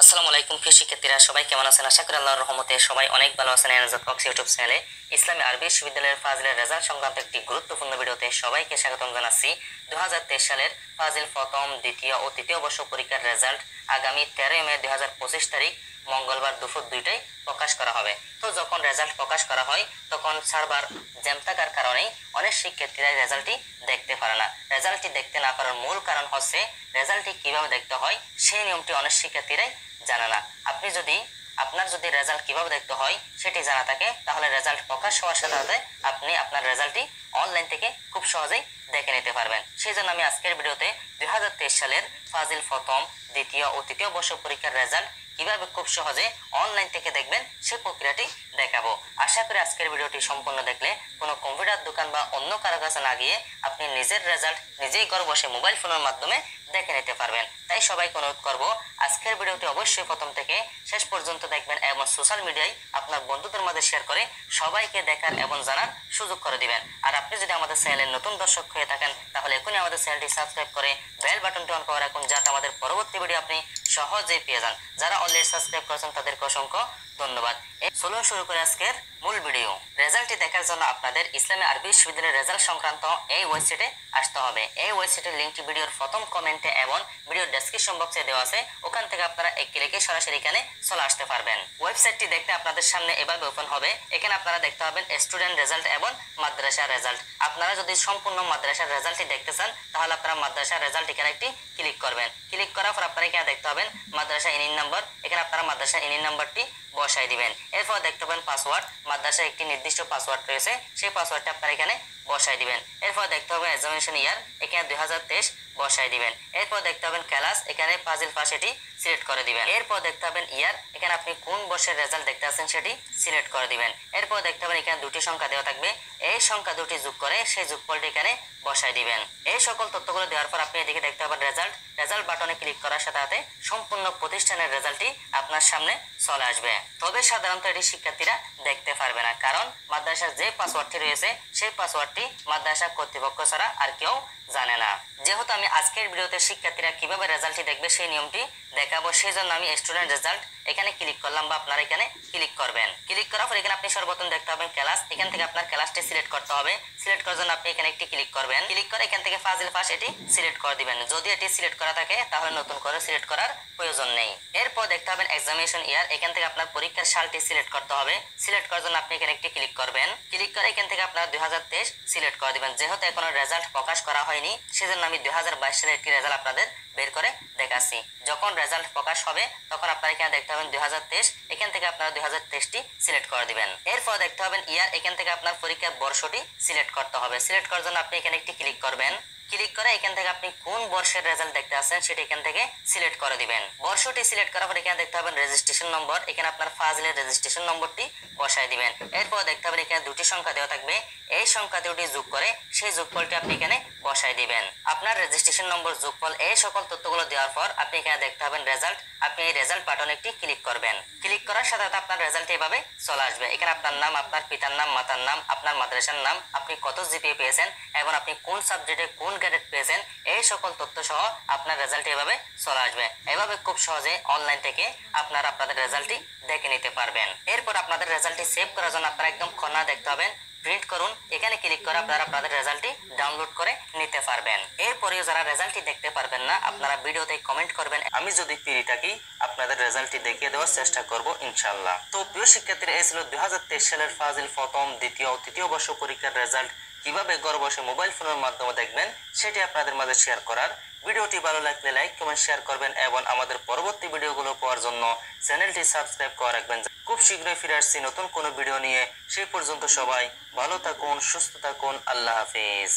আসসালামু আলাইকুম প্রিয় শিক্ষার্থীরা, সবাই কেমন আছেন? আশা করি আল্লাহর রহমতে সবাই অনেক ভালো আছেন। এনাজাত বক্স ইউটিউব চ্যানেলে ইসলামী আরবি বিশ্ববিদ্যালয়ের ফাজিলের রেজাল্ট সংক্রান্ত একটি গুরুত্বপূর্ণ ভিডিওতে সবাইকে স্বাগতম জানাচ্ছি। 2023 সালের ফাজিল প্রথম, দ্বিতীয় ও তৃতীয় বর্ষ পরীক্ষার রেজাল্ট আগামী 13 মে 2025 তারিখ মঙ্গলবার দুপুর 2টায় প্রকাশ করা হবে। তো যখন রেজাল্ট প্রকাশ করা হয় তখন সার্ভার জ্যাম থাকার কারণে অনেক শিক্ষার্থীরা রেজাল্টটি দেখতে পারে না। রেজাল্টটি দেখতে না পারার মূল কারণ হচ্ছে রেজাল্টটি কিভাবে দেখতে হয় সেই নিয়মটি অনেক শিক্ষার্থীরাই জানা না। আপনার যদি রেজাল্ট কিভাবে দেখতে হয় সেটি জানা থাকে, তাহলে রেজাল্ট প্রকাশ হওয়ার সাথে সাথে আপনি আপনার রেজাল্টটি অনলাইন থেকে খুব সহজেই দেখে নিতে পারবেন। সেই জন্য আমি আজকের ভিডিওতে 2023 সালের ফাজিল প্রথম, দ্বিতীয় ও তৃতীয় বর্ষ পরীক্ষার রেজাল্ট কিভাবে খুব সহজে অনলাইন থেকে দেখবেন সেই প্রক্রিয়াটি দেখাবো। আশা করি আজকের ভিডিওটি সম্পূর্ণ দেখলে কোনো কম্পিউটার দোকান বা অন্য কারো কাছে না গিয়ে আপনি নিজের রেজাল্ট নিজেই ঘরে বসে মোবাইল ফোনের মাধ্যমে দেখে নিতে পারবেন। তাই সবাইকে অনুরোধ করব, আজকের ভিডিওটি অবশ্যই প্রথম থেকে শেষ পর্যন্ত দেখবেন এবং সোশ্যাল মিডিয়ায় আপনার বন্ধুদের মাঝে শেয়ার করে সবাইকে দেখার এবং জানার সুযোগ করে দিবেন। আর আপনি যদি আমাদের চ্যানেলের নতুন দর্শক হয়ে থাকেন তাহলে এখনই আমাদের চ্যানেলটি সাবস্ক্রাইব করে বেল বাটনটি অন করে রাখুন, যাতে আমাদের পরবর্তী ভিডিও আপনি সহজেই পেয়ে যান। যারা অলরেডি সাবস্ক্রাইব করেছেন তাদেরকে অসংখ্য ধন্যবাদ। চলুন শুরু করে আজকের মূল ভিডিও। রেজাল্টটি দেখার জন্য আপনাদের ইসলামী আরবি বিশ্ববিদ্যালয়ের রেজাল্ট সংক্রান্ত এই ওয়েবসাইটে আসতে হবে। এই ওয়েবসাইটের লিঙ্কটি ভিডিওর প্রথম কমেন্টে এবং ভিডিওর ডেসক্রিপশন বক্সে দেওয়া আছে, ওখান থেকে আপনারা এক ক্লিকে সরাসরি এখানে চলে আসতে পারবেন। ওয়েবসাইটটি দেখতে আপনাদের সামনে এভাবে ওপেন হবে। এখানে আপনারা দেখতে পাবেন স্টুডেন্ট রেজাল্ট এবং মাদ্রাসার রেজাল্ট। আপনারা যদি সম্পূর্ণ মাদ্রাসার রেজাল্টটি দেখতে চান তাহলে আপনারা মাদ্রাসার রেজাল্ট এখানে একটি ক্লিক করবেন। ক্লিক করার পর আপনারা এখানে দেখতে পাবেন মাদ্রাসা ইনিন নাম্বার। এখানে আপনারা মাদ্রাসা ইনিন নাম্বারটি বসাই দিবেন। এরপর দেখতে পাবেন পাসওয়ার্ড, মাদ্রাসার একটি নির্দিষ্ট পাসওয়ার্ড রয়েছে, সেই পাসওয়ার্ডটা আপনারা এখানে বসাই দিবেন। এরপর দেখতে হবে এক্সামিনেশন ইয়ার, এখানে 2023 বসাই দিবেন। এরপর দেখতে পাবেন ক্লাস, এখানে ফাজিল পাস এটি সিলেক্ট করে দিবেন। এরপর দেখতে পাবেন ইয়ার, এখানে আপনি কোন বর্ষের রেজাল্ট দেখতে আছেন সেটি সিলেক্ট করে দিবেন। এরপর দেখতে পাবেন এখানে দুটি সংখ্যা দেওয়া থাকবে, এই সংখ্যা দুটি যোগ করে সেই যোগফলটি এখানে বসাই দিবেন। এই সকল তথ্যগুলো দেওয়ার পর আপনি এদিকে দেখতে পাবেন রেজাল্ট বাটনে ক্লিক করার সাথে সাথে সম্পূর্ণ প্রতিষ্ঠানের রেজাল্টটি আপনার সামনে চলে আসবে। তবে সাধারণত এটি শিক্ষার্থীরা দেখতে পারবে না, কারণ মাদ্রাসার যে পাসওয়ার্ডটি রয়েছে সেই পাসওয়ার্ডটি মাদ্রাসা কর্তৃপক্ষ ছাড়া আর কেউ জানে না। যেহেতু আমি আজকের ভিডিওতে শিক্ষার্থীরা কিভাবে রেজাল্টটি দেখবে সেই নিয়মটি দেখাবো, সেই জন্য আমি স্টুডেন্ট রেজাল্ট এখানে ক্লিক করলাম বা আপনারা এখানে ক্লিক করবেন। ক্লিক করার পর এখানে আপনি সর্বপ্রথম দেখতে পাবেন ক্লাস, এখান থেকে আপনার ক্লাসটি সিলেক্ট করতে হবে। সিলেক্ট করার জন্য আপনি এখানে একটি ক্লিক করবেন। ক্লিক করে এখান থেকে ফাজিল পাস এটি সিলেক্ট করে দিবেন। যদি এটি সিলেক্ট করা থাকে তাহলে নতুন করে সিলেক্ট করার প্রয়োজন নেই। এরপর দেখতে পাবেন এক্সামিনেশন ইয়ার, এখান থেকে আপনার পরীক্ষার সালটি সিলেক্ট করতে হবে। সিলেক্ট করার জন্য আপনি এখানে একটি ক্লিক করবেন। ক্লিক করে এখান থেকে আপনারা 2023 সিলেক্ট করে দিবেন। যেহেতু এখনো রেজাল্ট প্রকাশ করা হয়নি সেজন্য আমি 2022 সালের একটি রেজাল্ট আপনাদের বের করে দেখাচ্ছি। যখন রেজাল্ট প্রকাশ হবে তখন আপনারা এখানে দেখতে পাবেন 2023, এখান থেকে আপনারা 2023টি সিলেক্ট করে দিবেন। এরপর দেখতে পাবেন ইয়ার, এখান থেকে আপনার পরীক্ষার বর্ষটি সিলেক্ট করতে হবে। সিলেক্ট করার জন্য আপনি এখানে একটি ক্লিক করবেন। ক্লিক করে এখান থেকে আপনি কোন বর্ষের রেজাল্ট দেখতে আছেন সেটা এখান থেকে সিলেক্ট করে দিবেন। বর্ষটি সিলেক্ট করার পর এখানে দেখতে পাবেন রেজিস্ট্রেশন নম্বর, এখানে আপনার ফাজিলের রেজিস্ট্রেশন নম্বরটি বসাই দিবেন। এরপর দেখতে পাবেন এখানে দুটি সংখ্যা দেওয়া থাকবে, এই সংখ্যা দুটি যোগ করে সেই যোগফলটি আপনি এখানে বসাই দিবেন। আপনার রেজিস্ট্রেশন নম্বর, যোগফল, এই সকল তথ্যগুলো দেওয়ার পর আপনি এখানে দেখতে পাবেন রেজাল্ট। আপনি এই রেজাল্ট বাটনে একটি ক্লিক করবেন। ক্লিক করার সাথে সাথে আপনার রেজাল্ট এভাবে চলে আসবে। এখানে আপনার নাম, আপনার পিতার নাম, মাতার নাম, আপনার মাদ্রাসার নাম, আপনি কত জিপিএ পেয়েছেন এবং আপনি কোন সাবজেক্টে কোন গ্রেড পেয়েছেন, এই সকল তথ্য সহ আপনার রেজাল্ট এভাবে চলে আসবে। এভাবে খুব সহজে অনলাইন থেকে আপনারা আপনাদের রেজাল্টটি দেখে নিতে পারবেন। এরপর আপনাদের রেজাল্টটি সেভ করার জন্য আপনারা একদম কর্নার দেখতে পাবেন প্রিন্ট করুন, এখানে ক্লিক করে আপনারা আপনাদের রেজাল্টটি ডাউনলোড করে নিতে পারবেন। এরপরেও যারা রেজাল্টটি দেখতে পারবেন না আপনারা ভিডিওতে কমেন্ট করবেন, আমি যদি ফ্রি থাকি আপনাদের রেজাল্টটি দেখিয়ে দেওয়ার চেষ্টা করব ইনশাআল্লাহ। তো প্রিয় শিক্ষার্থীরা, এই ছিল 2023 সালের ফাজিল প্রথম, দ্বিতীয় ও তৃতীয় বর্ষ পরীক্ষার রেজাল্ট কিভাবে ঘরে বসে মোবাইল ফোনের মাধ্যমে দেখবেন সেটি আপনাদের মাঝে শেয়ার করার। ভিডিওটি ভালো লাগলে লাইক, কমেন্ট, শেয়ার করবেন এবং আমাদের পরবর্তী ভিডিওগুলো পাওয়ার জন্য চ্যানেলটি সাবস্ক্রাইব করে রাখবেন। খুব শীঘ্রই ফিরে আসছি নতুন কোনো ভিডিও নিয়ে। সেই পর্যন্ত সবাই ভালো থাকুন, সুস্থ থাকুন। আল্লাহ হাফেজ।